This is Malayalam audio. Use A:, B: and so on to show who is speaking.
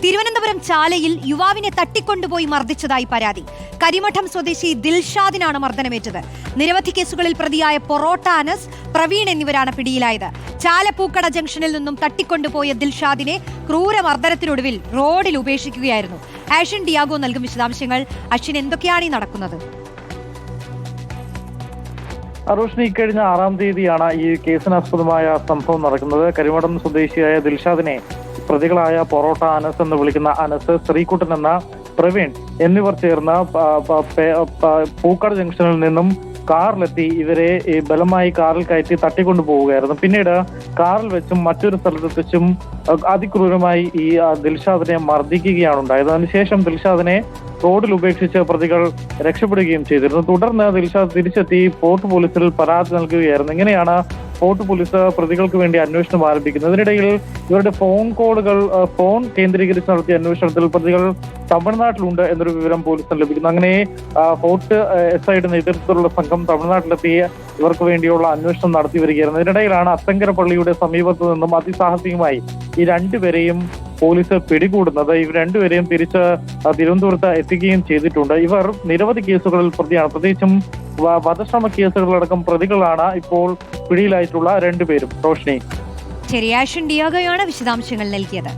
A: തിരുവനന്തപുരം ചാലയിൽ യുവാവിനെ തട്ടിക്കൊണ്ടുപോയി മർദ്ദിച്ചതായി പരാതി. കരിമഠം സ്വദേശി ദിൽഷാദിനാണ് മർദ്ദനമേറ്റത്. നിരവധി കേസുകളിൽ പ്രതിയായ പൊറോട്ട അനസ്, പ്രവീൺ എന്നിവരാണ് പിടിയിലായത്. ചാല പൂക്കട ജംഗ്ഷനിൽ നിന്നും തട്ടിക്കൊണ്ടുപോയ ദിൽഷാദിനെ ക്രൂരമർദ്ദനത്തിനൊടുവിൽ റോഡിൽ ഉപേക്ഷിക്കുകയായിരുന്നു. ആഷിൻ ഡിയാഗോ നൽകും വിശദാംശങ്ങൾ. അശ്വിൻ, എന്തൊക്കെയാണ് ഈ നടക്കുന്നത്?
B: റോഷ്നി, ഇക്കഴിഞ്ഞ 6-ാം തീയതിയാണ് ഈ കേസിനാസ്പദമായ സംഭവം നടക്കുന്നത്. കരിമഠം സ്വദേശിയായ ദിൽഷാദിനെ പ്രതികളായ പൊറോട്ട അനസ് എന്ന് വിളിക്കുന്ന അനസ്, ശ്രീകുട്ടൻ എന്ന പ്രവീൺ എന്നിവർ ചേർന്ന് പൂക്കട ജംഗ്ഷനിൽ നിന്നും കാറിലെത്തി ഇവരെ ബലമായി കാറിൽ കയറ്റി തട്ടിക്കൊണ്ടു പോവുകയായിരുന്നു. പിന്നീട് കാറിൽ വെച്ചും മറ്റൊരു സ്ഥലത്തെത്തിച്ചും അതിക്രൂരമായി ഈ ദിൽഷാദിനെ മർദ്ദിക്കുകയാണ് ഉണ്ടായത്. അതിനുശേഷം ദിൽഷാദിനെ റോഡിൽ ഉപേക്ഷിച്ച് പ്രതികൾ രക്ഷപ്പെടുകയും ചെയ്തിരുന്നു. തുടർന്ന് ദിൽഷാദ് തിരിച്ചെത്തി ഫോർട്ട് പോലീസിൽ പരാതി നൽകുകയായിരുന്നു. ഇങ്ങനെയാണ് ഫോർട്ട് പോലീസ് പ്രതികൾക്ക് വേണ്ടി അന്വേഷണം ആരംഭിക്കുന്നത്. ഇതിനിടയിൽ ഇവരുടെ ഫോൺ കേന്ദ്രീകരിച്ച് നടത്തിയ അന്വേഷണത്തിൽ പ്രതികൾ തമിഴ്നാട്ടിലുണ്ട് എന്നൊരു വിവരം പോലീസിന് ലഭിക്കുന്നു. അങ്ങനെ ഫോർട്ട് SIയുടെ നേതൃത്വത്തിലുള്ള സംഘം തമിഴ്നാട്ടിലെത്തി ഇവർക്ക് വേണ്ടിയുള്ള അന്വേഷണം നടത്തി വരികയായിരുന്നു. ഇതിനിടയിലാണ് അത്തങ്കര പള്ളിയുടെ സമീപത്ത് നിന്നും അതിസാഹസികമായി ഈ രണ്ടുപേരെയും പോലീസ് പിടികൂടുന്നത്. ഇവർ രണ്ടുപേരെയും തിരിച്ച് തിരുവനന്തപുരത്ത് എത്തിക്കുകയും ചെയ്തിട്ടുണ്ട്. ഇവർ നിരവധി കേസുകളിൽ പ്രതിയാണ്. പ്രത്യേകിച്ചും വധശ്രമ കേസുകളടക്കം പ്രതികളാണ് ഇപ്പോൾ പിടിയിലായിട്ടുള്ള രണ്ടുപേരും. റോഷ്നി,
A: ശരി, ആഷിൻ ഡിയാഗോയാണ് വിശദാംശങ്ങൾ നൽകിയത്.